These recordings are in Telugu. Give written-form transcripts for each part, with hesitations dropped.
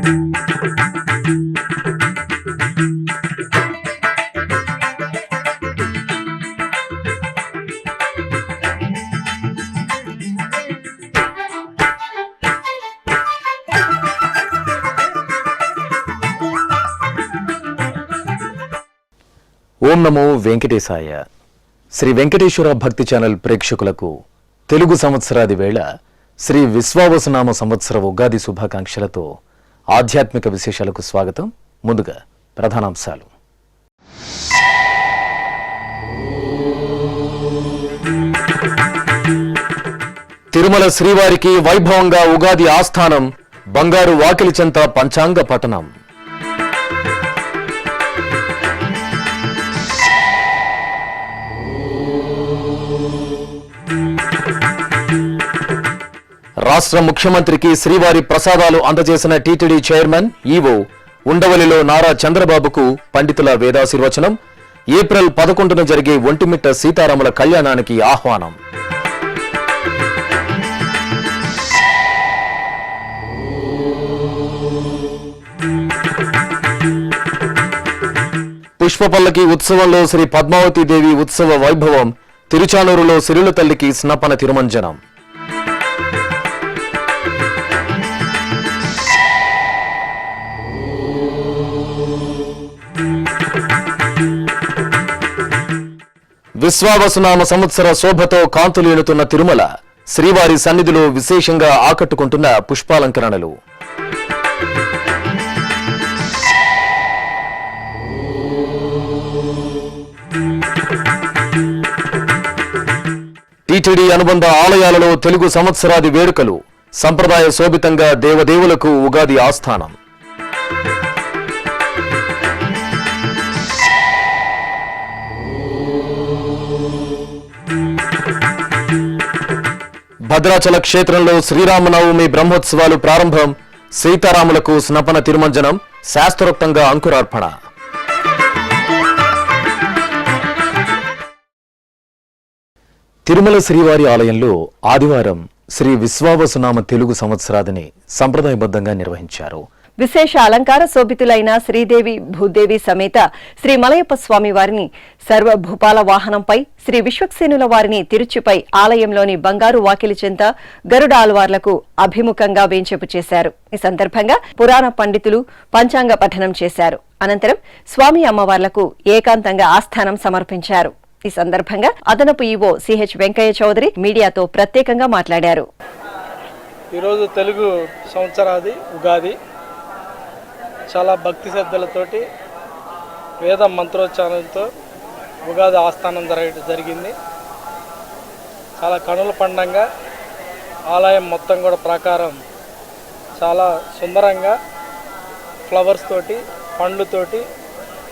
ఓం నమో వెంకటేశాయ. శ్రీ వెంకటేశ్వర భక్తి ఛానల్ ప్రేక్షకులకు తెలుగు సంవత్సరాది వేళ శ్రీ విశ్వావసునామ సంవత్సర ఉగాది శుభాకాంక్షలతో ఆధ్యాత్మిక విశేషాలకు స్వాగతం. ముందుగా ప్రధానాంశాలు. తిరుమల శ్రీవారికి వైభవంగా ఉగాది ఆస్థానం, బంగారు వాకిలి చెంత పంచాంగ పఠనం. రాష్ట్ర ముఖ్యమంత్రికి శ్రీవారి ప్రసాదాలు అందజేసిన టీటీడీ చైర్మన్ ఈవో. ఉండవల్లిలో నారా చంద్రబాబుకు పండితుల వేదాశీర్వచనం. ఏప్రిల్ 11న జరిగే ఒంటిమిట్ట సీతారాముల కళ్యాణానికి ఆహ్వానం. పుష్పపల్లకి ఉత్సవంలో శ్రీ పద్మావతీదేవి ఉత్సవ వైభవం. తిరుచానూరులో సిరుల తల్లికి స్నపన తిరుమంజనం. విశ్వావసునామ సంవత్సర శోభతో కాంతులేనుతున్న తిరుమల శ్రీవారి సన్నిధిలో విశేషంగా ఆకట్టుకుంటున్న పుష్పాలంకరణలు. టీటీడీ అనుబంధ ఆలయాలలో తెలుగు సంవత్సరాది వేడుకలు. సంప్రదాయ శోభితంగా దేవదేవులకు ఉగాది ఆస్థానం. భద్రాచల క్షేత్రంలో శ్రీరామనవమి బ్రహ్మోత్సవాలు ప్రారంభం. సీతారాములకు స్నపన తిరుమంజనం, శాస్త్రోక్తంగా అంకురార్పణ. తిరుమల శ్రీవారి ఆలయంలో ఆదివారం శ్రీ విశ్వావసునామ తెలుగు సంవత్సరాదిని సంప్రదాయబద్ధంగా నిర్వహించారు. విశేష అలంకార శోభితులైన శ్రీదేవి భూదేవి సమేత శ్రీ మలయప్ప స్వామి వారిని సర్వభూపాల వాహనంపై, శ్రీ విశ్వక్సేనుల వారిని తిరుచిపై ఆలయంలోని బంగారు వాకిలి చెంత గరుడ ఆల్వార్లకు అభిముఖంగా వేంచేపు చేశారు. ఈ సందర్భంగా పురాణ పండితులు పంచాంగ పఠనం చేశారు. అనంతరం స్వామి అమ్మవార్లకు ఏకాంతంగా ఆస్థానం సమర్పించారు. ఈ సందర్భంగా అదనపు ఈవో సిహెచ్ వెంకయ్య చౌదరి మీడియాతో ప్రత్యేకంగా మాట్లాడారు. ఈరోజు తెలుగు సంవత్సరాది ఉగాది చాలా భక్తి శ్రద్ధలతోటి వేద మంత్రోచ్చారణతో ఉగాది ఆస్థానం జరిగింది. చాలా కనుల పండంగా ఆలయం మొత్తం కూడా ప్రాకారం చాలా సుందరంగా ఫ్లవర్స్ తోటి, పండ్లతోటి,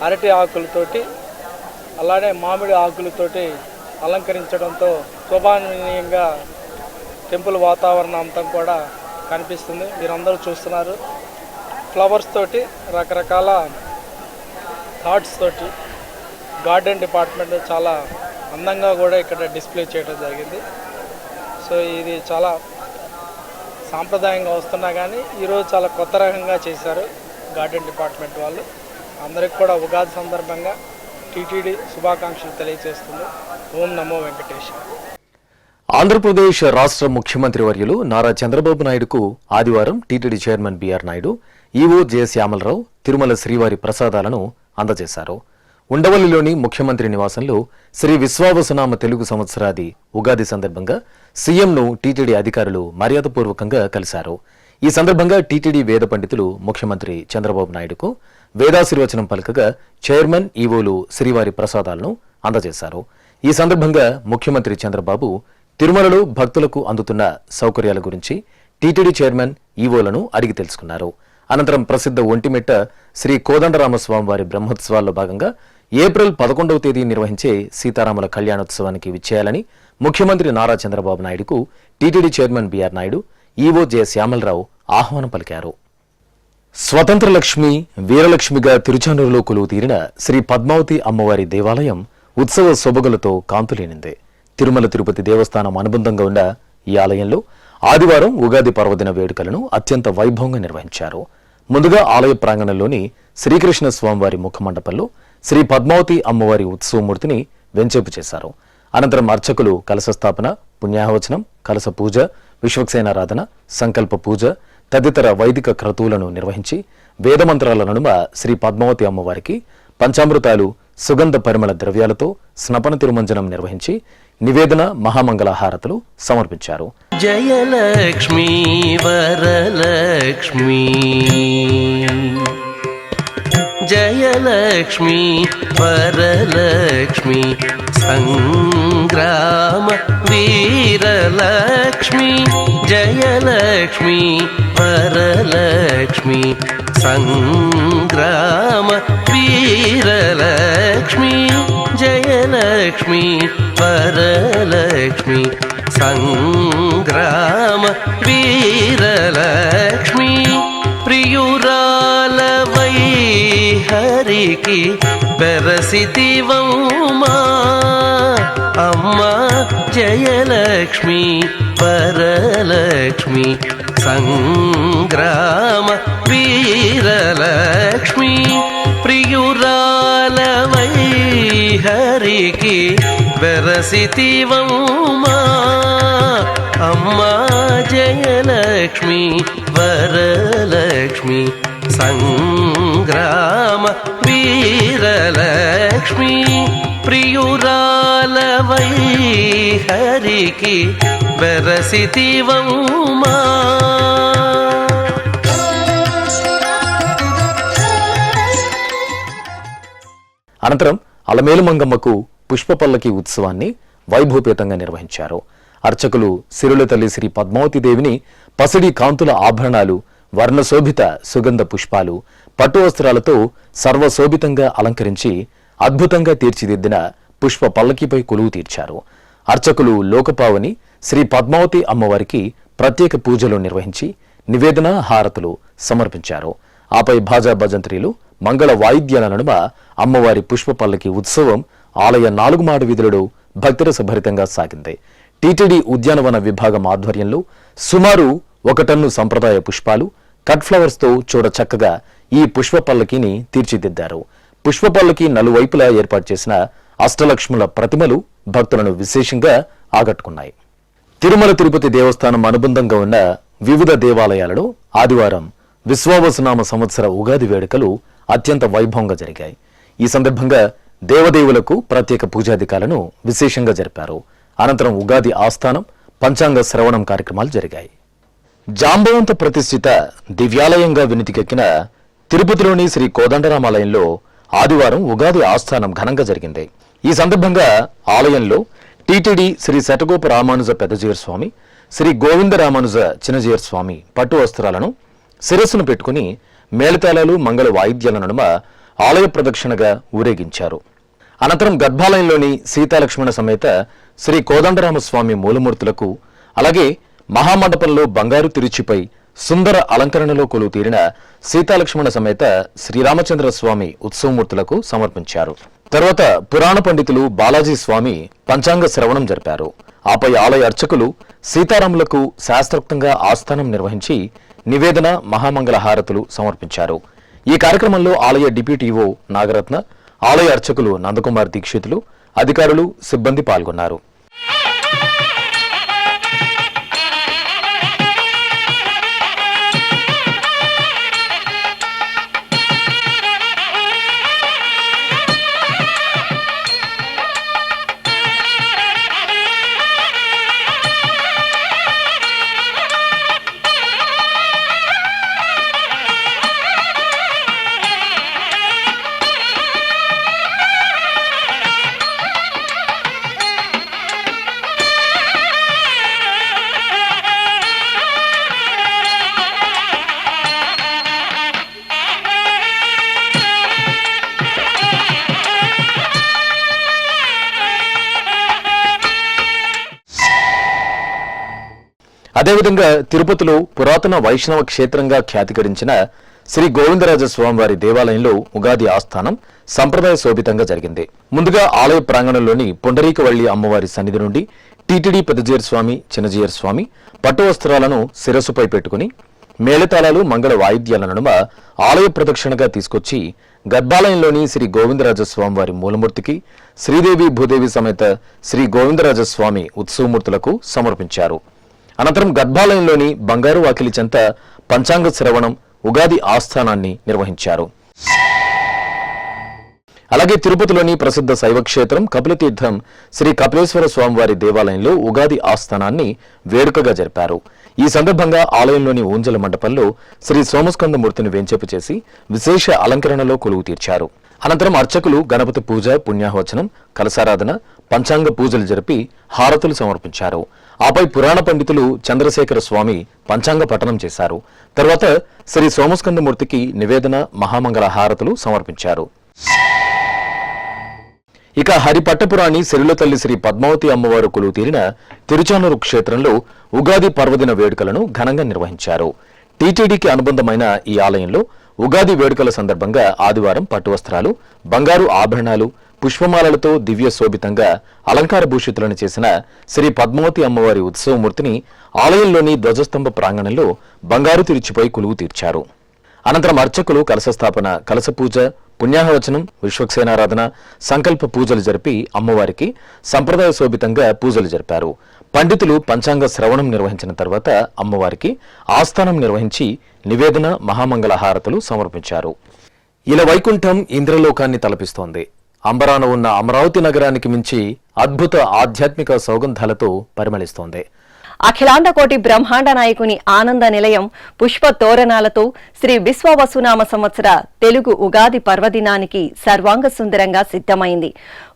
అరటి ఆకులతోటి, అలానే మామిడి ఆకులతోటి అలంకరించడంతో శోభానీయంగా టెంపుల్ వాతావరణం అంతా కూడా కనిపిస్తుంది. మీరందరూ చూస్తున్నారు. ఫ్లవర్స్ తోటి, రకరకాల థాట్స్ తోటి గార్డెన్ డిపార్ట్మెంట్ చాలా అందంగా కూడా ఇక్కడ డిస్ప్లే చేయడం జరిగింది. సో ఇది చాలా సాంప్రదాయంగా వస్తున్నా కానీ ఈరోజు చాలా కొత్త రకంగా చేశారు గార్డెన్ డిపార్ట్మెంట్ వాళ్ళు. అందరికి కూడా ఉగాది సందర్భంగా టీటీడీ శుభాకాంక్షలు తెలియజేస్తుంది. ఓం నమో వెంకటేశ్వర. ఆంధ్రప్రదేశ్ రాష్ట్ర ముఖ్యమంత్రి వర్యులు నారా చంద్రబాబు నాయుడుకు ఆదివారం TTD chairman BR Naidu, EO J Syamala Rao Tirumala శ్రీవారి ప్రసాదాలను అందజేశారు. ఉండవల్లిలోని ముఖ్యమంత్రి నివాసంలో శ్రీ విశ్వావసునామ తెలుగు సంవత్సరాది ఉగాది సందర్భంగా సీఎంను టీటీడీ అధికారులు మర్యాదపూర్వకంగా కలిశారు. ఈ సందర్భంగా టీటీడీ వేద పండితులు ముఖ్యమంత్రి చంద్రబాబు నాయుడుకు వేదాశీర్వచనం పలకగా చైర్మన్, ఈవోలు శ్రీవారి ప్రసాదాలను అందజేశారు. ఈ సందర్భంగా ముఖ్యమంత్రి చంద్రబాబు తిరుమలలో భక్తులకు అందుతున్న సౌకర్యాల గురించి టీటీడీ చైర్మన్, ఈవోలను అడిగి తెలుసుకున్నారు. అనంతరం ప్రసిద్ధ ఒంటిమిట్ట శ్రీ కోదండరామస్వామివారి బ్రహ్మోత్సవాల్లో భాగంగా ఏప్రిల్ 11వ తేదీ నిర్వహించే సీతారాముల కళ్యాణోత్సవానికి విచ్చేయాలని ముఖ్యమంత్రి నారా చంద్రబాబు నాయుడుకు TTD chairman BR Naidu, EO J Syamala Rao ఆహ్వానం పలికారు. స్వతంత్ర లక్ష్మి, వీరలక్ష్మిగా తిరుచానూరులో కొలువు తీరిన శ్రీ పద్మావతి అమ్మవారి దేవాలయం ఉత్సవ శోభగులతో కాంతులేనింది. తిరుమల తిరుపతి దేవస్థానం అనుబంధంగా ఉన్న ఈ ఆలయంలో ఆదివారం ఉగాది పర్వదిన వేడుకలను అత్యంత వైభవంగా నిర్వహించారు. ముందుగా ఆలయ ప్రాంగణంలోని శ్రీకృష్ణ స్వామివారి ముఖమండపంలో శ్రీ పద్మావతి అమ్మవారి ఉత్సవమూర్తిని వెంచేపు చేశారు. అనంతరం అర్చకులు కలశ స్థాపన, పుణ్యాహవచనం, కలశ పూజ, విశ్వక్సేనారాధన, సంకల్ప పూజ తదితర వైదిక క్రతువులను నిర్వహించి వేదమంత్రాల నడుమ శ్రీ పద్మావతి అమ్మవారికి పంచామృతాలు, సుగంధ పరిమళ ద్రవ్యాలతో స్నపన తిరుమంజనం నిర్వహించి నివేదన, మహామంగళహారతులు సమర్పించారు. జయలక్ష్మీ వరలక్ష్మీ జయలక్ష్మీ వరలక్ష్మీ సంగ్రామ వీరలక్ష్మీ జయలక్ష్మీ వరలక్ష్మీ సంగ్రామ వీరలక్ష్మీ జయలక్ష్మీ వరలక్ష్మీ సంగ్రామ వీరలక్ష్మీ ప్రియురాలవై హరికి బెరసితివౌమా అమ్మా జయలక్ష్మీ వరలక్ష్మీ సంగ్రామ వీరలక్ష్మీ ప్రియురాలవై హరికి బెరసితివౌమా అమ్మా జయలక్ష్మీ వరలక్ష్మీ సంగ్రామ వీరలక్ష్మీ ప్రియురాలవై హరికి బెరసితివౌమా. అనంతరం అలమేలు మంగమ్మకు పుష్పపల్లకి ఉత్సవాన్ని వైభవపేతంగా నిర్వహించారు. అర్చకులు సిరుల తల్లి శ్రీ పద్మావతీదేవిని పసిడి కాంతుల ఆభరణాలు, వర్ణశోభిత సుగంధ పుష్పాలు, పట్టు వస్త్రాలతో సర్వశోభితంగా అలంకరించి అద్భుతంగా తీర్చిదిద్దిన పుష్ప పల్లకిపై కొలువు తీర్చారు. అర్చకులు లోకపావని శ్రీ పద్మావతి అమ్మవారికి ప్రత్యేక పూజలు నిర్వహించి నివేదన, హారతులు సమర్పించారు. ఆపై భాజా భజంత్రీలు, మంగళ వాయిద్యాల నడుమ అమ్మవారి పుష్ప పల్లకి ఉత్సవం ఆలయ 4 మాడు వీధులలో భక్తిరసభరితంగా సాగింది. టీటీడీ ఉద్యానవన విభాగం ఆధ్వర్యంలో సుమారు 1 టన్ను సంప్రదాయ పుష్పాలు, కట్ ఫ్లవర్స్ తో చూడ చక్కగా ఈ పుష్ప పల్లకిని తీర్చిదిద్దారు. పుష్ప పల్లకి నలువైపులా ఏర్పాటు చేసిన అష్టలక్ష్ముల ప్రతిమలు భక్తులను విశేషంగా ఆకట్టుకున్నాయి. తిరుమల తిరుపతి దేవస్థానం అనుబంధంగా ఉన్న వివిధ దేవాలయాలలో ఆదివారం విశ్వావసునామ సంవత్సర ఉగాది వేడుకలు అత్యంత వైభవంగా జరిగాయి. ఈ సందర్భంగా దేవదేవులకు ప్రత్యేక పూజాధికాలను విశేషంగా జరిపారు. అనంతరం ఉగాది ఆస్థానం, పంచాంగ శ్రవణం కార్యక్రమాలు జరిగాయి. జాంబవంత ప్రతిష్ఠిత దివ్యాలయంగా వినితికెక్కిన తిరుపతిలోని శ్రీ కోదండరామాలయంలో ఆదివారం ఉగాది ఆస్థానం ఘనంగా జరిగింది. ఈ సందర్భంగా ఆలయంలో టీటీడీ శ్రీ శటగోప రామానుజ పెద్దజీయర్ స్వామి, శ్రీ గోవింద రామానుజ చిన్నజీయర్ స్వామి పట్టు వస్త్రాలను శిరస్సును పెట్టుకుని మేళతాళాలు, మంగళ వాయిద్యాల నడుమ ఆలయ ప్రదక్షిణగా ఊరేగించారు. అనంతరం గర్భాలయంలోని సీతాలక్ష్మణ సమేత శ్రీ కోదండరామస్వామి మూలమూర్తులకు, అలాగే మహామండపంలో బంగారు తిరుచిపై సుందర అలంకరణలో కొలువు తీరిన సీతాలక్ష్మణ సమేత శ్రీరామచంద్ర స్వామి ఉత్సవమూర్తులకు సమర్పించారు. తర్వాత పురాణ పండితులు బాలాజీ స్వామి పంచాంగ శ్రవణం జరిపారు. ఆపై ఆలయ అర్చకులు సీతారాములకు శాస్త్రోక్తంగా ఆస్థానం నిర్వహించి నివేదన, మహామంగళ హారతులు సమర్పించారు. ఈ కార్యక్రమంలో ఆలయ డిప్యూటీ ఈవో నాగరత్న, ఆలయ అర్చకులు నందకుమార్ దీక్షితులు, అధికారులు, సిబ్బంది పాల్గొన్నారు. అదేవిధంగా తిరుపతిలో పురాతన వైష్ణవ క్షేత్రంగా ఖ్యాతి గడించిన శ్రీ గోవిందరాజ స్వామివారి దేవాలయంలో ఉగాది ఆస్థానం సంప్రదాయ శోభితంగా జరిగింది. ముందుగా ఆలయ ప్రాంగణంలోని పుండరీకవల్లి అమ్మవారి సన్నిధి నుండి టీటీడీ పెద్దజీయర్ స్వామి, చిన్నజీయర్ స్వామి పట్టు వస్త్రాలను శిరస్సుపై పెట్టుకుని మేళతాళాలు మంగళ వాయిద్యాల నడుమ ఆలయ ప్రదక్షిణగా తీసుకొచ్చి గర్భాలయంలోని శ్రీ గోవిందరాజస్వామి వారి మూలమూర్తికి శ్రీదేవి భూదేవి సమేత శ్రీ గోవిందరాజస్వామి ఉత్సవమూర్తులకు సమర్పించారు. అనంతరం గర్భాలయంలోని బంగారు వాకిలి చెంత పంచాంగ శ్రవణం, ఉగాది ఆస్థానాన్ని నిర్వహించారు. అలాగే తిరుపతిలోని ప్రసిద్ధ శైవక్షేత్రం కపిలతీర్థం శ్రీ కపిలేశ్వర స్వామివారి దేవాలయంలో ఉగాది ఆస్థానాన్ని వేడుకగా జరిపారు. ఈ సందర్భంగా ఆలయంలోని ఊంజల మండపంలో శ్రీ సోమస్కందమూర్తిని వేంచేపు చేసి విశేష అలంకరణలో కొలువు తీర్చారు. అనంతరం అర్చకులు గణపతి పూజ, పుణ్యాహవచనం, కలశారాధన, పంచాంగ పూజలు జరిపి హారతులు సమర్పించారు. ఆపై పురాణ పండితులు చంద్రశేఖర స్వామి పంచాంగ పఠనం చేశారు. తర్వాత శ్రీ సోమస్కందమూర్తికి నివేదన, మహామంగళ హారతులు సమర్పించారు. ఇక హరిపట్టపురాణి సిరిల తల్లి శ్రీ పద్మావతి అమ్మవారు కొలువు తీరిన తిరుచానూరు క్షేత్రంలో ఉగాది పర్వదిన వేడుకలను ఘనంగా నిర్వహించారు. టీటీడీకి అనుబంధమైన ఈ ఆలయంలో ఉగాది వేడుకల సందర్భంగా ఆదివారం పట్టు వస్త్రాలు, బంగారు ఆభరణాలు, పుష్పమాలలతో దివ్య శోభితంగా అలంకార భూషితులను చేసిన శ్రీ పద్మావతి అమ్మవారి ఉత్సవమూర్తిని ఆలయంలోని ధ్వజస్తంభ ప్రాంగణంలో బంగారు తిరుచిపై కొలువు తీర్చారు. అనంతరం అర్చకులు కలశస్థాపన, కలశ పూజ, పుణ్యాహవచనం, విశ్వక్సేనారాధన, సంకల్ప పూజలు జరిపి అమ్మవారికి సంప్రదాయ శోభితంగా పూజలు జరిపారు. పండితులు పంచాంగ శ్రవణం నిర్వహించిన తర్వాత అమ్మవారికి ఆస్థానం నిర్వహించి నివేదన, మహామంగళ హారతులు సమర్పించారు. ఇలా వైకుంఠం ఇంద్రలోకాన్ని తలపిస్తోంది. అంబరాన ఉన్న అమరావతి నగరానికి మించి అద్భుత ఆధ్యాత్మిక సౌగంధాలతో పరిమళిస్తోంది. అఖిలాండకోటి బ్రహ్మాండ నాయకుని ఆనంద నిలయం పుష్ప తోరణాలతో శ్రీ విశ్వవసునామ సంవత్సర తెలుగు ఉగాది పర్వదినానికి సర్వాంగ సుందరంగా సిద్ధమైంది.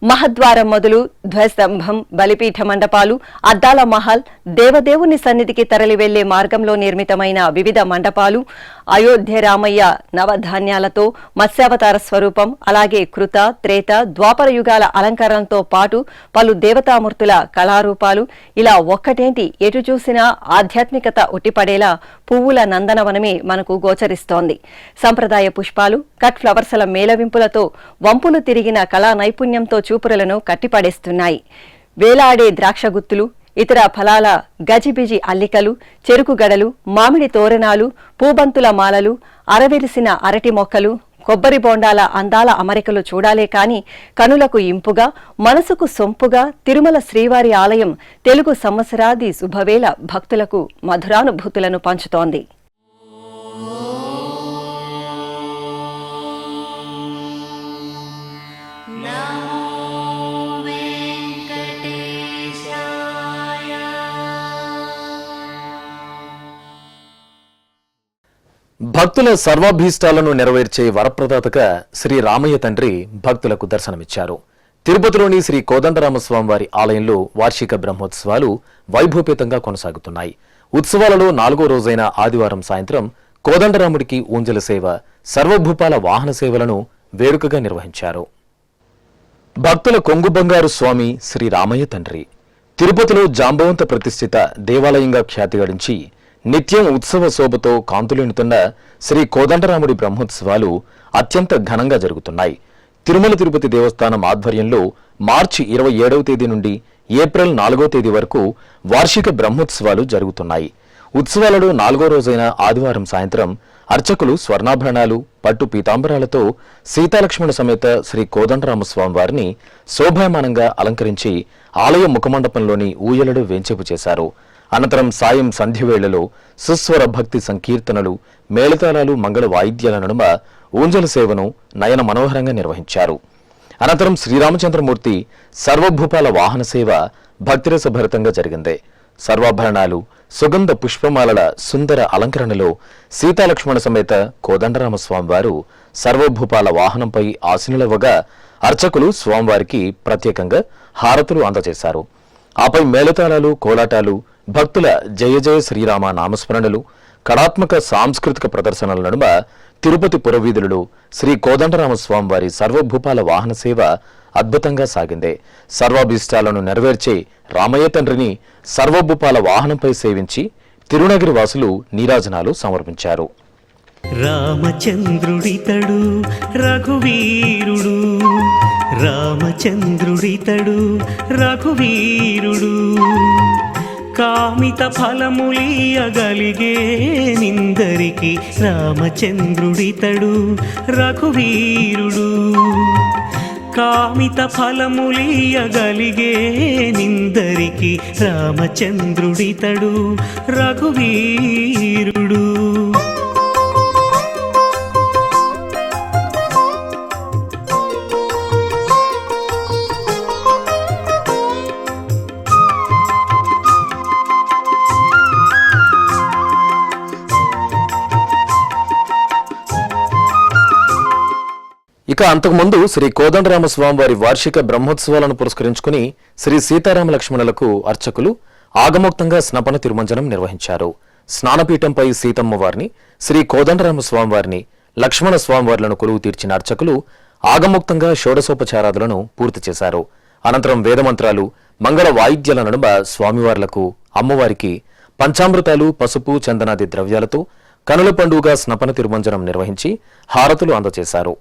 మహద్వారం మొదలు ధ్వజస్తంభం, బలిపీఠ మండపాలు, అద్దాల మహల్, దేవదేవుని సన్నిధికి తరలి వెళ్లే మార్గంలో నిర్మితమైన వివిధ మండపాలు, అయోధ్య రామయ్య నవధాన్యాలతో మత్స్యావతార స్వరూపం, అలాగే కృత, త్రేత, ద్వాపర యుగాల అలంకరణతో పాటు పలు దేవతామూర్తుల కళారూపాలు, ఇలా ఒక్కటేంటి ఎటు చూసినా ఆధ్యాత్మికత ఉట్టిపడేలా పువ్వుల నందనవనమే మనకు గోచరిస్తోంది. సంప్రదాయ పుష్పాలు, కట్ ఫ్లవర్స్ల మేళవింపులతో వంపులు తిరిగిన కళా నైపుణ్యంతో చూపురలను కట్టిపడేస్తున్నాయి. వేలాడే ద్రాక్షగుత్తులు, ఇతర ఫలాల గజిబిజి అల్లికలు, చెరుకు గడలు, మామిడి తోరణాలు, పూబంతుల మాలలు, అరవిరిసిన అరటి మొక్కలు, కొబ్బరి బోండాల అందాల అమరికలు చూడాలే కాని కనులకు ఇంపుగా, మనసుకు సొంపుగా తిరుమల శ్రీవారి ఆలయం తెలుగు సంవత్సరాది శుభవేళ భక్తులకు మధురానుభూతులను పంచుతోంది. భక్తుల సర్వాభీష్టాలను నెరవేర్చే వరప్రదాతగా శ్రీ రామయ్య తండ్రి భక్తులకు దర్శనమిచ్చారు. తిరుపతిలోని శ్రీ కోదండరామస్వామి వారి ఆలయంలో వార్షిక బ్రహ్మోత్సవాలు వైభవపేతంగా కొనసాగుతున్నాయి. ఉత్సవాలలో 4వ రోజైన ఆదివారం సాయంత్రం కోదండరాముడికి ఊంజల సేవ, సర్వభూపాల వాహన సేవలను వేడుకగా నిర్వహించారు. భక్తుల కొంగు బంగారు స్వామి శ్రీ రామయ్య తండ్రి తిరుపతిలో జాంబవంత ప్రతిష్ఠిత దేవాలయంగా ఖ్యాతి గడించి నిత్యం ఉత్సవ శోభతో కాంతులేనుతున్న శ్రీ కోదండరాముడి బ్రహ్మోత్సవాలు అత్యంత ఘనంగా జరుగుతున్నాయి. తిరుమల తిరుపతి దేవస్థానం ఆధ్వర్యంలో మార్చి 27వ తేదీ నుండి ఏప్రిల్ 4వ తేదీ వరకు వార్షిక బ్రహ్మోత్సవాలు జరుగుతున్నాయి. ఉత్సవాలలో 4వ రోజైన ఆదివారం సాయంత్రం అర్చకులు స్వర్ణాభరణాలు, పట్టు పీతాంబరాలతో సీతాలక్ష్మణ సమేత శ్రీ కోదండరామస్వామి వారిని శోభాయమానంగా అలంకరించి ఆలయ ముఖమండపంలోని ఊయలడు వేంచేపు చేశారు. అనంతరం సాయం సంధ్యవేళలో సుస్వర భక్తి సంకీర్తనలు, మేళతాళాలు, మంగళ వాయిద్యాల నడుమ ఊంజల సేవను నయన మనోహరంగా నిర్వహించారు. అనంతరం శ్రీరామచంద్రమూర్తి సర్వభూపాల వాహన సేవ భక్తిరసభరితంగా జరిగింది. సర్వాభరణాలు, సుగంధ పుష్పమాలల సుందర అలంకరణలో సీతాలక్ష్మణ సమేత కోదండరామస్వామి వారు సర్వభూపాల వాహనంపై ఆసీనులవ్వగా అర్చకులు స్వామివారికి ప్రత్యేకంగా హారతులు అందజేశారు. ఆపై మేళతాళాలు, కోలాటాలు, భక్తుల జయ జయ శ్రీరామ నామస్మరణలు, కళాత్మక సాంస్కృతిక ప్రదర్శనల నడుమ తిరుపతి పురవీధులలో శ్రీ కోదండరామస్వామి వారి సర్వభూపాల వాహన సేవ అద్భుతంగా సాగింది. సర్వాభీష్టాలను నెరవేర్చే రామయ్య తండ్రిని సర్వభూపాల వాహనంపై సేవించి తిరునగిరి వాసులు నీరాజనాలు సమర్పించారు. రామచంద్రుడితడు రఘువీరుడు, రామచంద్రుడితడు రఘువీరుడు, కామిత ఫలములీయగలిగే నిందరికి రామచంద్రుడితడు రఘువీరుడు. కామిత ఫలములీయగలిగే నిందరికి రామచంద్రుడితడు రఘువీరుడు. ఇక అంతకుముందు శ్రీ కోదండరామస్వామి వారి వార్షిక బ్రహ్మోత్సవాలను పురస్కరించుకుని శ్రీ సీతారామ లక్ష్మణులకు అర్చకులు ఆగమోక్తంగా స్నపన తిరుమంజనం నిర్వహించారు. స్నానపీఠంపై సీతమ్మ వారిని, శ్రీ కోదండరామస్వామి వారిని, లక్ష్మణ స్వామివార్లను కొలువు తీర్చిన అర్చకులు ఆగమోక్తంగా షోడశోపచారాదులను పూర్తి చేశారు. అనంతరం వేదమంత్రాలు, మంగళ వాయిద్యాల నడుమ స్వామివార్లకు, అమ్మవారికి పంచామృతాలు, పసుపు, చందనాది ద్రవ్యాలతో కనుల పండుగగా స్నపన తిరుమంజనం నిర్వహించి హారతులు అందజేశారు.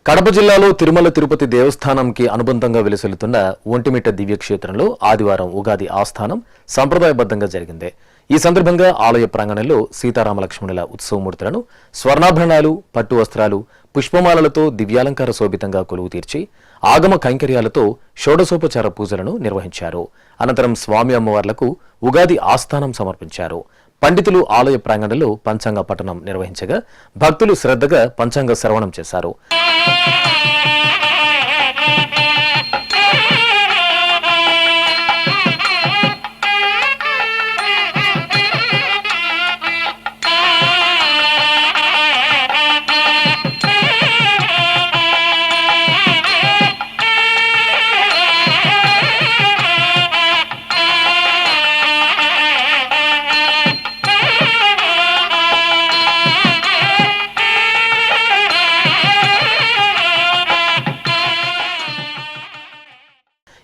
కడప జిల్లాలో తిరుమల తిరుపతి దేవస్థానంకి అనుబంధంగా వెలుసెలుతున్న ఒంటిమిట్ట దివ్యక్షేత్రంలో ఆదివారం ఉగాది ఆస్థానం సంప్రదాయబద్ధంగా జరిగింది. ఈ సందర్భంగా ఆలయ ప్రాంగణంలో సీతారామ లక్ష్మణుల ఉత్సవమూర్తులను స్వర్ణాభరణాలు, పట్టు వస్త్రాలు, పుష్పమాలలతో దివ్యాలంకార శోభితంగా కొలువు తీర్చి ఆగమ కైంకర్యాలతో షోడశోపచార పూజలను నిర్వహించారు. అనంతరం స్వామి అమ్మవార్లకు ఉగాది ఆస్థానం సమర్పించారు. పండితులు ఆలయ ప్రాంగణంలో పంచాంగ పఠనం నిర్వహించగా భక్తులు శ్రద్ధగా పంచాంగ శ్రవణం చేశారు.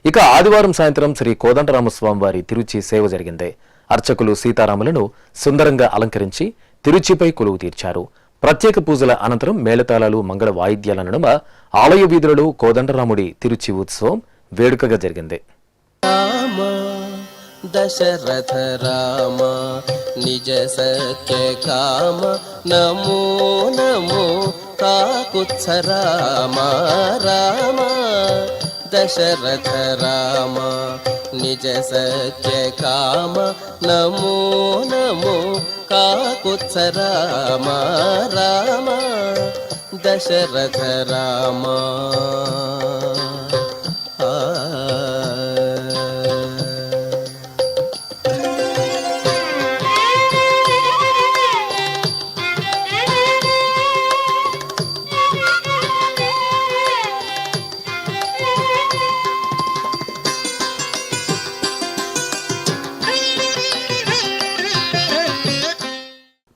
ఇక ఆదివారం సాయంత్రం శ్రీ కోదండరామస్వామి వారి తిరుచి సేవ జరిగింది. అర్చకులు సీతారాములను సుందరంగా అలంకరించి తిరుచిపై కొలువు తీర్చారు. ప్రత్యేక పూజల అనంతరం మేళతాళాలు, మంగళ వాయిద్యాల నడుమ ఆలయ వీధులలో కోదండరాముడి తిరుచి ఉత్సవం వేడుకగా జరిగింది. దశరథ రామ నిజ సత్య కామ నమో నమో కాకుత్స రామ రామ దశరథ రామ నిజ సత్య కామ నమో నమో కాకుత్స రామ రామ దశరథ రామ.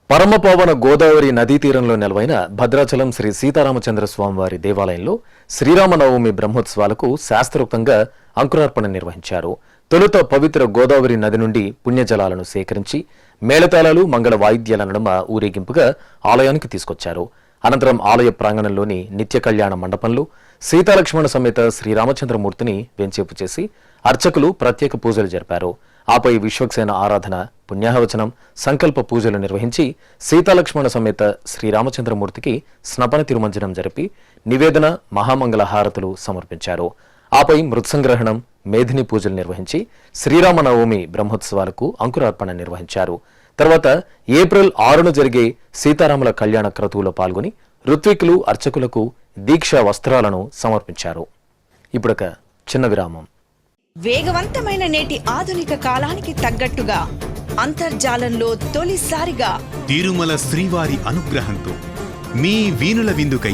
పరమపావన గోదావరి నదీ తీరంలో నెలవైన భద్రాచలం శ్రీ సీతారామచంద్ర స్వామివారి దేవాలయంలో శ్రీరామనవమి బ్రహ్మోత్సవాలకు శాస్త్రోక్తంగా అంకురార్పణ నిర్వహించారు. తొలుత పవిత్ర గోదావరి నది నుండి పుణ్యజలాలను సేకరించి మేళతాళాలు, మంగళ వాయిద్యాల నడుమ ఊరేగింపుగా ఆలయానికి తీసుకొచ్చారు. అనంతరం ఆలయ ప్రాంగణంలోని నిత్య కళ్యాణ మండపంలో సీతాలక్ష్మణ సమేత శ్రీరామచంద్రమూర్తిని వెంచేపు చేసి అర్చకులు ప్రత్యేక పూజలు జరిపారు. ఆపై విశ్వక్సేన ఆరాధన, పుణ్యాహవచనం, సంకల్ప పూజలు నిర్వహించి సీతాలక్ష్మణ సమేత శ్రీరామచంద్రమూర్తికి స్నపన తిరుమంజనం జరిపి నివేదన, మహామంగళ హారతులు సమర్పించారు. ఆపై మృత్సంగ్రహణం, మేధిని పూజలు నిర్వహించి శ్రీరామనవమి బ్రహ్మోత్సవాలకు అంకురార్పణ నిర్వహించారు. తర్వాత ఏప్రిల్ 6న జరిగే సీతారాముల కళ్యాణ క్రతువులో పాల్గొని ఋత్వికులు, అర్చకులకు దీక్షా వస్త్రాలను సమర్పించారు. ఇప్పుడొక చిన్న విరామం. వేగవంతమైన నేటి ఆధునిక కాలానికి తగ్గట్టుగా అంతర్జాలంలో తొలిసారిగా తిరుమల శ్రీవారి అనుగ్రహంతో మీ వీణుల విందుకై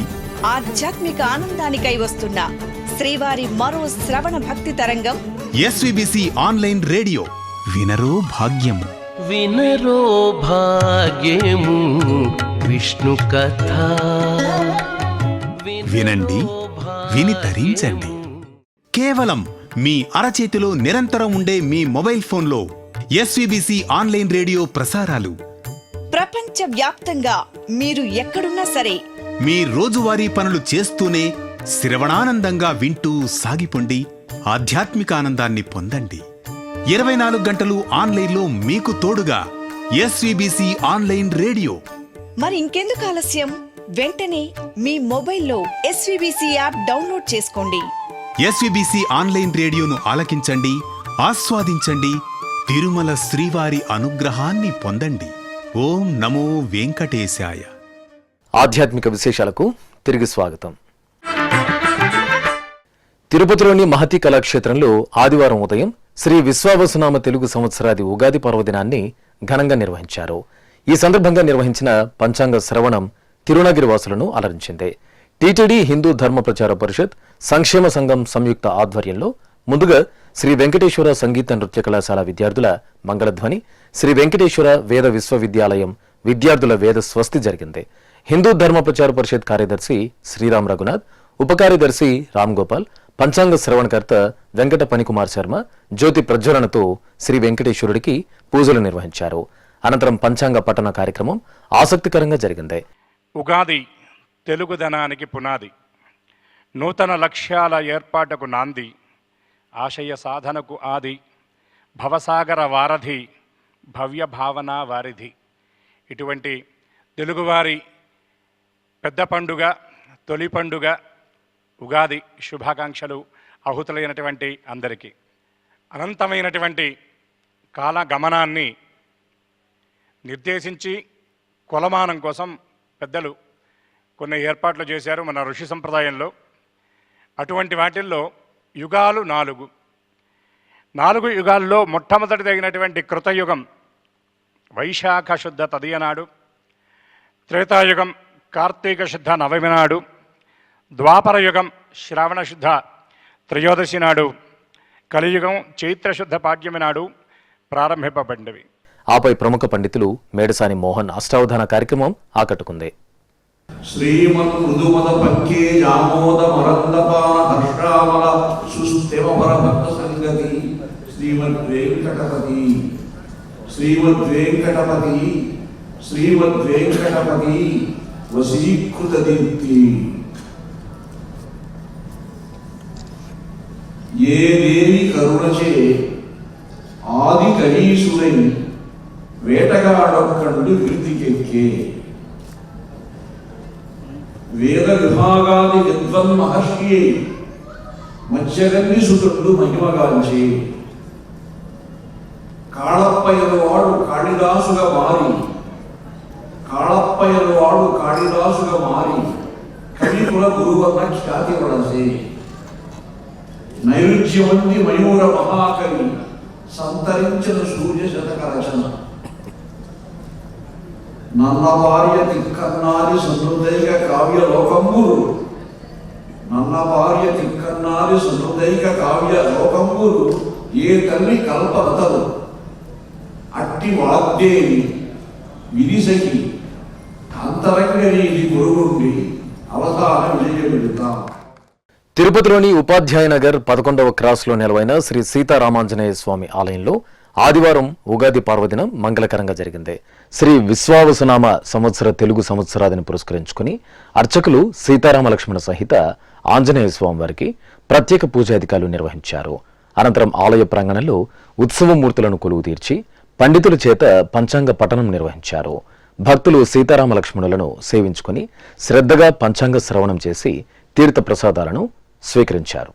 ఆధ్యాత్మిక ఆనందానికై వస్తున్న శ్రీవారి మరో శ్రవణ భక్తి తరంగం ఎస్విబిసి ఆన్లైన్ రేడియో వినరో భాగ్యము. వినరో భాగ్యము విష్ణు కథ. వినండి, విని తరించండి. కేవలం మీ అరచేతిలో నిరంతరం ఉండే మీ మొబైల్ ఫోన్లో ఎస్విబిసి ఆన్లైన్ రేడియో ప్రసారాలు ప్రపంచ వ్యాప్తంగా మీరు ఎక్కడున్నా సరే మీ రోజువారీ పనులు చేస్తూనే శ్రవణానందంగా వింటూ సాగిపోండి, ఆధ్యాత్మిక ఆనందాన్ని పొందండి. 24 గంటలు ఆన్లైన్లో మీకు తోడుగా ఎస్విబిసి ఆన్లైన్ రేడియో. మరి ఇంకెందుకు ఆలస్యం? వెంటనే మీ మొబైల్లో ఎస్వీబీసీ యాప్ డౌన్లోడ్ చేసుకోండి. ఎస్విబిసి ఆన్లైన్ రేడియోను ఆలకించండి, ఆస్వాదించండి, తిరుమల శ్రీవారి అనుగ్రహాన్ని పొందండి. ఓం నమో వెంకటేశాయ. ఆధ్యాత్మిక విశేషాలకు తిరిగి స్వాగతం. తిరుపతిలోని మహతి కళాక్షేత్రంలో ఆదివారం ఉదయం శ్రీ విశ్వావసునామ తెలుగు సంవత్సరాది ఉగాది పర్వదినాన్ని ఘనంగా నిర్వహించారు. ఈ సందర్భంగా నిర్వహించిన పంచాంగ శ్రవణం తిరునగిరి వాసులను అలరించింది. టీటీడీ హిందూ ధర్మ ప్రచార పరిషత్ సంక్షేమ సంఘం సంయుక్త ఆధ్వర్యంలో ముందుగా శ్రీ వెంకటేశ్వర సంగీత నృత్య కళాశాల విద్యార్థుల మంగళధ్వని, శ్రీ వెంకటేశ్వర వేద విశ్వవిద్యాలయం విద్యార్థుల వేద స్వస్తి జరిగింది. హిందూ ధర్మ ప్రచార పరిషత్ కార్యదర్శి శ్రీరామ్ రఘునాథ్, ఉపకార్యదర్శి రామ్ గోపాల్, పంచాంగ శ్రవణకర్త వెంకట పనికుమార్ శర్మ జ్యోతి ప్రజ్వలనతో శ్రీ వెంకటేశ్వరుడికి పూజలు నిర్వహించారు. అనంతరం పంచాంగ పఠన కార్యక్రమం ఆసక్తికరంగా జరిగింది. ఉగాది తెలుగుదనానికి పునాది, నూతన లక్ష్యాల ఏర్పాటుకు నాంది, ఆశయ సాధనకు ఆది, భవసాగర వారధి, భవ్య భావన వారిధి. ఇటువంటి తెలుగువారి పెద్ద పండుగ, తొలి పండుగ ఉగాది శుభాకాంక్షలు ఆహుతులైనటువంటి అందరికీ. అనంతమైనటువంటి కాల గమనాన్ని నిర్దేశించి కొలమానం కోసం పెద్దలు కొన్ని ఏర్పాట్లు చేశారు మన ఋషి సంప్రదాయంలో. అటువంటి వాటిల్లో యుగాలు 4 యుగాల్లో మొట్టమొదటిదైనటువంటి కృతయుగం వైశాఖ శుద్ధ తదియనాడు, త్రేతాయుగం కార్తీక శుద్ధ నవమి నాడు, ద్వాపరయుగం శ్రావణ శుద్ధ త్రయోదశి నాడు, కలియుగం చైత్రశుద్ధ పాడ్యమి నాడు ప్రారంభింపబడినవి. ఆపై ప్రముఖ పండితులు మేడసాని మోహన్ అష్టావధాన కార్యక్రమం ఆకట్టుకుంది. శ్రీమన్ మృదుమద పంకే జామోద మరందపాన హర్షామల సుస్థిరవర భక్త సంగతి శ్రీమద్వేంకటపతి శ్రీమద్వేంకటపతి శ్రీమద్వేంకటపతి వశీకృత దీప్తి. ఏ దేవి కరుణచే ఆది కరీసుడై వేటగాడొక్కండు కీర్తికెక్కే. వేద విభాగాది విద్వన్ మహర్షి మత్స్యగంధి సుతుడు మహిమగాంచి కాళప్పయ్యవాడు కాళిదాసుగా మారి కవికుల గురువన్న ఖ్యాతి వలసే. నైరుత్యమంది మయూర మహాకవి సంతరించిన సూర్య శతక రచన. నన్న భార్య తిక్కన్నారి సన్నుదైక కావ్య లోకంబురు ఏ తల్లి కల్పలతలు అట్టి వాగ్దేవి విరిసకి అంతరంగనీది గురుగుండి అవతార విజయమిడుతాం. తిరుపతిలోని ఉపాధ్యాయ నగర్ 11వ క్రాస్లో నెలవైన శ్రీ సీతారామాంజనేయ స్వామి ఆలయంలో ఆదివారం ఉగాది పర్వదినం మంగళకరంగా జరిగింది. శ్రీ విశ్వావసునామ సంవత్సర తెలుగు సంవత్సరాదిని పురస్కరించుకుని అర్చకులు సీతారామ లక్ష్మణ సహిత ఆంజనేయ స్వామి వారికి ప్రత్యేక పూజాధికారులు నిర్వహించారు. అనంతరం ఆలయ ప్రాంగణంలో ఉత్సవమూర్తులను కొలువు తీర్చి పండితుల చేత పంచాంగ పఠనం నిర్వహించారు. భక్తులు సీతారామ లక్ష్మణులను సేవించుకుని శ్రద్ధగా పంచాంగ శ్రవణం చేసి తీర్థ ప్రసాదాలను స్వీకరించారు.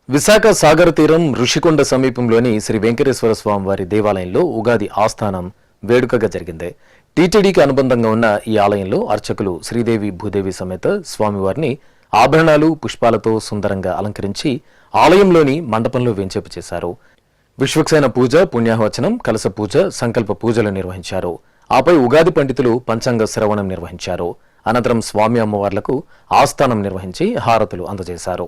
విశాఖ సాగర తీరం ఋషికొండ సమీపంలోని శ్రీ వెంకటేశ్వర స్వామి వారి దేవాలయంలో ఉగాది ఆస్థానం వేడుకగా జరిగింది. టీటీడీకి అనుబంధంగా ఉన్న ఈ ఆలయంలో అర్చకులు శ్రీదేవి భూదేవి సమేత స్వామివారిని ఆభరణాలు పుష్పాలతో సుందరంగా అలంకరించి ఆలయంలోని మండపంలో వేంచేపు చేశారు. విశ్వక్సేన పూజ, పుణ్యాహవచనం, కలశ పూజ, సంకల్ప పూజలు నిర్వహించారు. ఆపై ఉగాది పండితులు పంచాంగ శ్రవణం నిర్వహించారు. అనంతరం స్వామి అమ్మవార్లకు ఆస్థానం నిర్వహించి హారతులు అందజేశారు.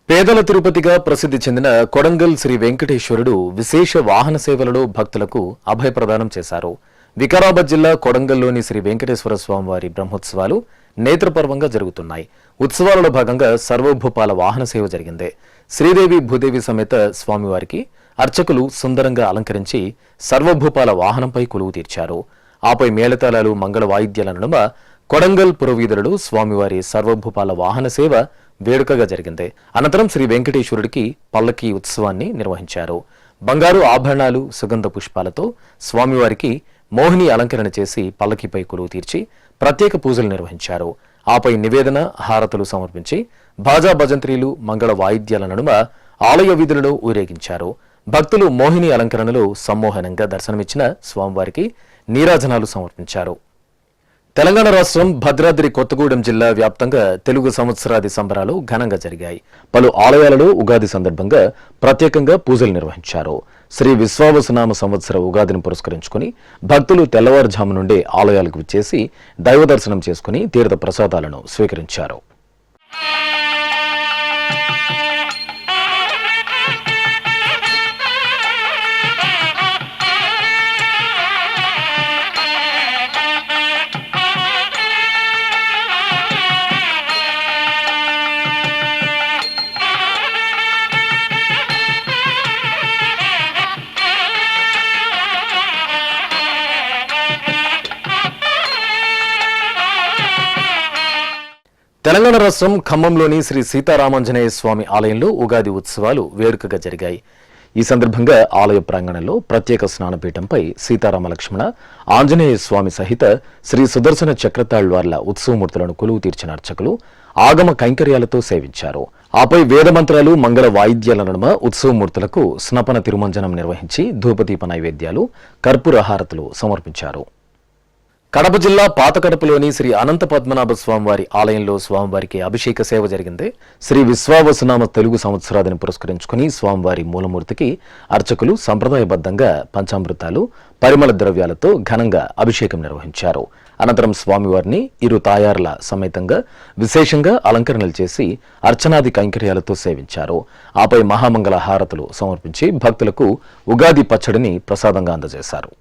పేదల తిరుపతిగా ప్రసిద్ధి చెందిన కొడంగల్ శ్రీ వెంకటేశ్వరుడు విశేష వాహన సేవలలో భక్తులకు అభయప్రదానం చేశారు. వికారాబాద్ జిల్లా కొడంగల్లోని శ్రీ వెంకటేశ్వర స్వామివారి బ్రహ్మోత్సవాలు నేత్రపర్వంగా జరుగుతున్నాయి. ఉత్సవాలలో భాగంగా సర్వభూపాల వాహన సేవ జరిగింది. శ్రీదేవి భూదేవి సమేత స్వామివారికి అర్చకులు సుందరంగా అలంకరించి సర్వభూపాల వాహనంపై కొలువు తీర్చారు. ఆపై మేళతాళాలు మంగళ వాయిద్యాల నడుమ కొడంగల్ పురవీధులలో స్వామివారి సర్వభూపాల వాహన సేవ వేడుకగా జరిగింది. అనంతరం శ్రీ వెంకటేశ్వరుడికి పల్లకీ ఉత్సవాన్ని నిర్వహించారు. బంగారు ఆభరణాలు, సుగంధ పుష్పాలతో స్వామివారికి మోహిని అలంకరణ చేసి పల్లకీపై కొలువు తీర్చి ప్రత్యేక పూజలు నిర్వహించారు. ఆపై నివేదన, హారతులు సమర్పించి బాజా భజంత్రీలు, మంగళ వాయిద్యాల నడుమ ఆలయ వీధులలో ఊరేగించారు. భక్తులు మోహిని అలంకరణలో సమ్మోహనంగా దర్శనమిచ్చిన స్వామివారికి నీరాజనాలు సమర్పించారు. తెలంగాణ రాష్ట్రం భద్రాద్రి కొత్తగూడెం జిల్లా వ్యాప్తంగా తెలుగు సంవత్సరాది సంబరాలు ఘనంగా జరిగాయి. పలు ఆలయాలలో ఉగాది సందర్భంగా ప్రత్యేకంగా పూజలు నిర్వహించారు. శ్రీ విశ్వావసునామ సంవత్సర ఉగాదిని పురస్కరించుకుని భక్తులు తెల్లవారుజాము నుండే ఆలయాలకు విచ్చేసి దైవ దర్శనం చేసుకుని తీర్థ ప్రసాదాలను స్వీకరించారు. తెలంగాణ రాష్ట్రం ఖమ్మంలోని శ్రీ సీతారామాంజనేయ స్వామి ఆలయంలో ఉగాది ఉత్సవాలు వేడుకగా జరిగాయి. ఈ సందర్భంగా ఆలయ ప్రాంగణంలో ప్రత్యేక స్నానపీఠంపై సీతారామ లక్ష్మణ ఆంజనేయ స్వామి సహిత శ్రీ సుదర్శన చక్రతాళ్వార్ల ఉత్సవమూర్తులను కొలువు తీర్చిన అర్చకులు ఆగమ కైంకర్యాలతో సేవించారు. ఆపై వేదమంత్రాలు, మంగళ వాయిద్యాల నడుమ ఉత్సవమూర్తులకు స్నపన తిరుమంజనం నిర్వహించి ధూపదీప నైవేద్యాలు, కర్పూర హారతులు సమర్పించారు. కడప జిల్లా పాతకడపలోని శ్రీ అనంత పద్మనాభ స్వామివారి ఆలయంలో స్వామివారికి అభిషేక సేవ జరిగింది. శ్రీ విశ్వావసునామ తెలుగు సంవత్సరాదిని పురస్కరించుకుని స్వామివారి మూలమూర్తికి అర్చకులు సంప్రదాయబద్ధంగా పంచామృతాలు, పరిమళ ద్రవ్యాలతో ఘనంగా అభిషేకం నిర్వహించారు. అనంతరం స్వామివారిని ఇరు తాయార్ల సమేతంగా విశేషంగా అలంకరణలు చేసి అర్చనాది కైంకర్యాలతో సేవించారు. ఆపై మహామంగళ హారతులు సమర్పించి భక్తులకు ఉగాది పచ్చడిని ప్రసాదంగా అందజేశారు.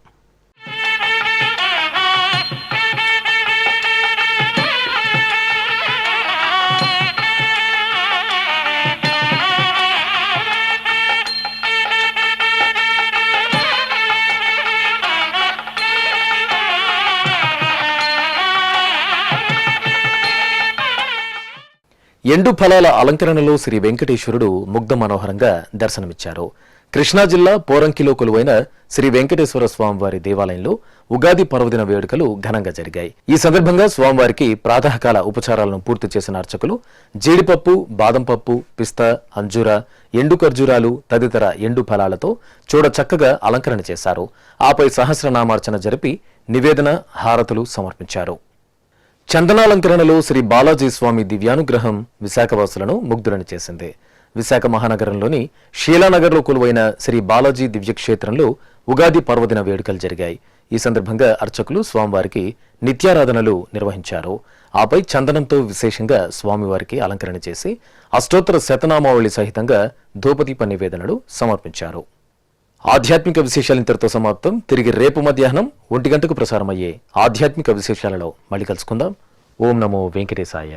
ఎండు ఫలాల అలంకరణలో శ్రీ వెంకటేశ్వరుడు ముగ్ధ మనోహరంగా దర్శనమిచ్చారు. కృష్ణా జిల్లా పోరంకిలో కొలువైన శ్రీ వెంకటేశ్వర స్వామివారి దేవాలయంలో ఉగాది పర్వదిన వేడుకలు ఘనంగా జరిగాయి. ఈ సందర్భంగా స్వామివారికి ప్రాతకాల ఉపచారాలను పూర్తి చేసిన అర్చకులు జీడిపప్పు, బాదం పప్పు, పిస్తా, అంజూర, ఎండు ఖర్జూరాలు తదితర ఎండు ఫలాలతో చూడ చక్కగా అలంకరణ చేశారు. ఆపై సహస్రనామార్చన జరిపి నివేదన, హారతులు సమర్పించారు. చందనాలంకరణలో శ్రీ బాలాజీ స్వామి దివ్యానుగ్రహం విశాఖవాసులను ముగ్ధులను చేసింది. విశాఖ మహానగరంలోని షీలానగర్లో కొలువైన శ్రీ బాలాజీ దివ్యక్షేత్రంలో ఉగాది పర్వదిన వేడుకలు జరిగాయి. ఈ సందర్భంగా అర్చకులు స్వామివారికి నిత్యారాధనలు నిర్వహించారు. ఆపై చందనంతో విశేషంగా స్వామివారికి అలంకరణ చేసి అష్టోత్తర శతనామావళి సహితంగా ధూపదీప నివేదనలు సమర్పించారు. ఆధ్యాత్మిక విశేషాలు ఇంతటితో సమాప్తం. తిరిగి రేపు మధ్యాహ్నం 1 గంటకు ప్రసారమయ్యే ఆధ్యాత్మిక విశేషాలలో మళ్ళీ కలుసుకుందాం. ఓం నమో వెంకటేశాయ.